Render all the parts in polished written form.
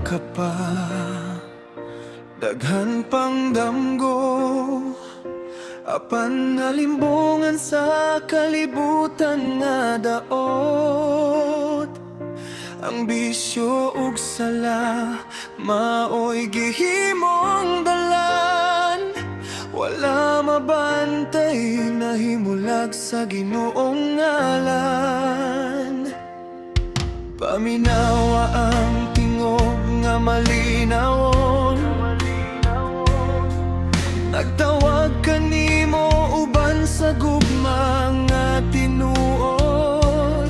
ka pa, daghan pang damgo, apan nalimbungan sa kalibutan nga daot. Ang bisyo ug sala maoy gihimong dalan, wala mabantay nahimulag sa Ginoong ngalan. Paminawa ang tingog nga malinawon, nagtawag kanimo uban sa gugma nga tinuod.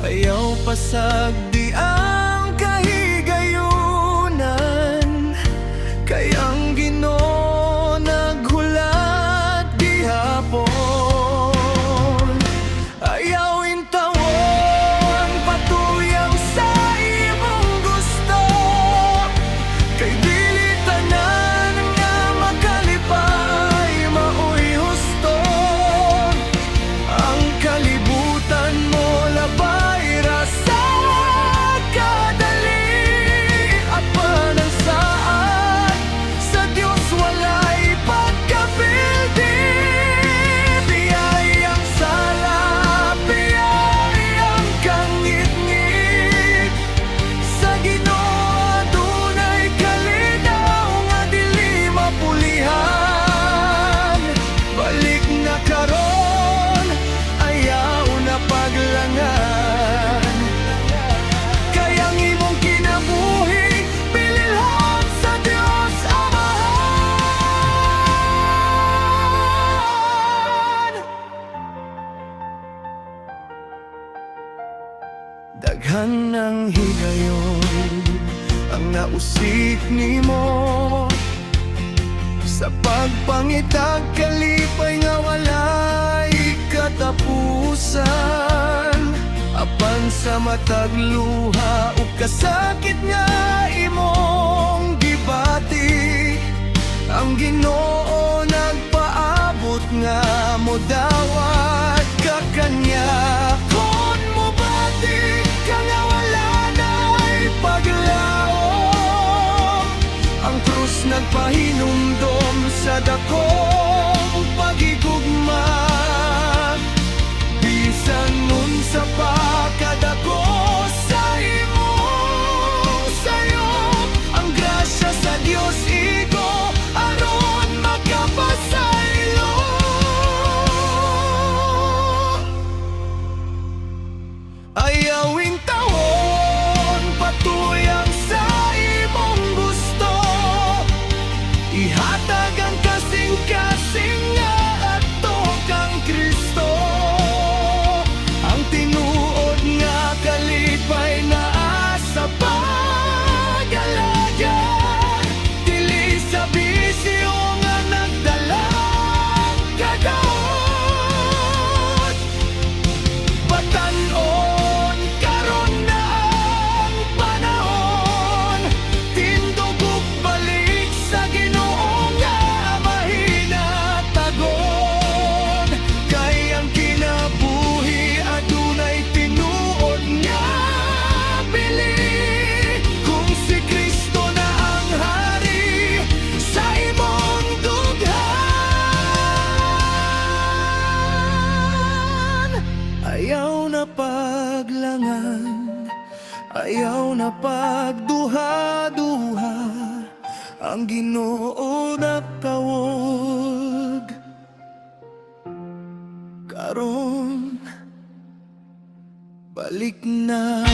Ayaw pasagdi ang kahigayunan, kay ang Ginoo naghulat gihapon. Ayaw intawon patuyang sa imong gusto, kay dili tanan nga makalipay maoy husto. Ang kalibutan mo labay ra sa kadali, apan ang saad sa Dios walay pagkapildi. Biyayang sala, biyayang kangit-ngit, sa Ginoo adunay kalinaw nga dili mapulihan. Balik na karon, ayaw na paglangan, kay ang imong kinabuhi pililhon sa Dios Amahan. Daghan ng higayon ang nausik nimo, sa pagpangitag kalipay nga walay katapusan. Apan sa matag luha ug kasakit nga imong gibati, ang Ginoo nagpaabot nga modawat ka kanya. Kon mobati ka nga wala na'y paglaom, ang krus nagpahinumdom sa dakong pagigugma. Bisan nun sa pakadako sa imong sayo, ang grasya sa Dios igo aron makapasaylo. Ayawing tawon patuyang sa imong gusto, ihatag ang kasing-kasing nga ato kang Kristo. Ang tinuod nga kalipay naa sa pag-alaga, dili sa bisyo nga nagdala kadaot. Patan-on karon na ang panahon, tindog ug balik sa Ginoo nga mahinatagon. Kay ang kinabuhi adunay tinuod nga bili, kung si Kristo na ang hari sa imong dughan. Ayaw na paglangan, ayaw na pagduha-duha, ang Ginoo nagtawag karon. Balik na.